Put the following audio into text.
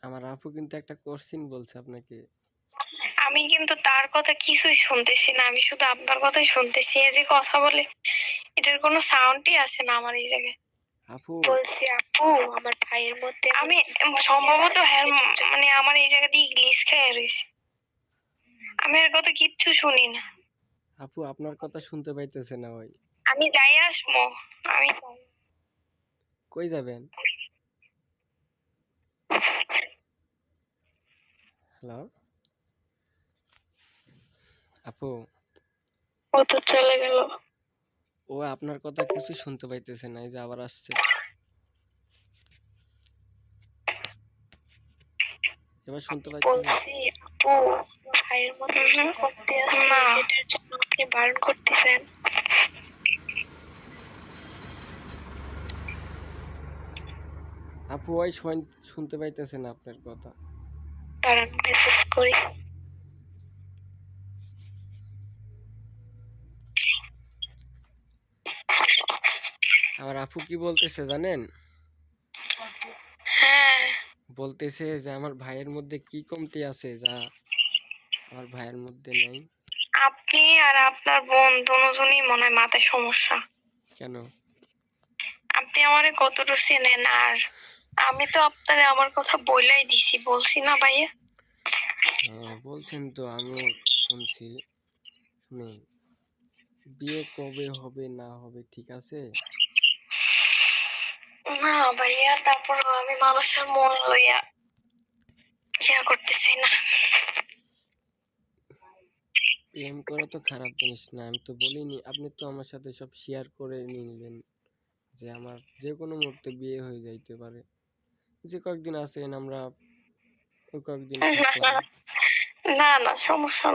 আমার আপু কিন্তু একটা কোশ্চেন বলছে আপনাকে। আমি কিন্তু তার কথা কিছুই শুনতেছি না, আমি শুধু আপনার কথাই শুনতেছি। এই যে কথা বলে এটার কোনো সাউন্ডই আসে না আমার এই জায়গায়। আপু বলছি আপু আমার ভাইয়ের মধ্যে আমি সম্ভবত মানে আমার এই জায়গা দিয়ে ইংলিশ খেয়ে রয়েছে, আমি আর কথা কিচ্ছু শুনি না। আপু আপনার কথা শুনতে পাইতেছে না ভাই। আমি যাই আসবো, আমি কই যাবেন? হ্যালো আপু, ও তো চলে গেল। ও আপনার কথা কিছু শুনতে পাইতেছে না, এই যে আবার আসছে। এবার শুনতে পাইতেছে? বলছি আপু ভাইয়ের মধ্যে কমতি আছে, এটার জন্য আপনি বারণ করতেছেন। আপু ওই শুনতে পাইতেছে না আপনার কথা। দাঁড়ান মেসেজ করি। আমার আপু কি বলতেছে জানেন? হ্যাঁ, বলতেছে যে আমার ভাইয়ের মধ্যে কি কমতি আছে যা আমার ভাইয়ের মধ্যে নেই। আপনি আর আপনার বোন দুজনই মনে হয় মাথায় সমস্যা। কেন? আপনি আমারে কতটুকু চেনেন? আর আমি তো আপনারে আমার কথা বইলাই দিছি, বলছি না ভাইয়া? হ্যাঁ বলছেন তো, আমিও শুনছি। শুনি, বিয়ে কবে হবে না হবে ঠিক আছে? না ভাইয়া, তারপর আমি মানুষের মন লইয়া ইয়া করতে চাই না। প্রেম করা তো খারাপ জিনিস না, আমি তো বলিনি। আপনি তো আমার সাথে সব শেয়ার করে নিলেন যে আমার যে কোনো মুহূর্তে বিয়ে হয়ে যাইতে পারে। যে কয়েকদিন আছেন আমরা ওই কয়েকদিন থাকলাম। না না সমস্যা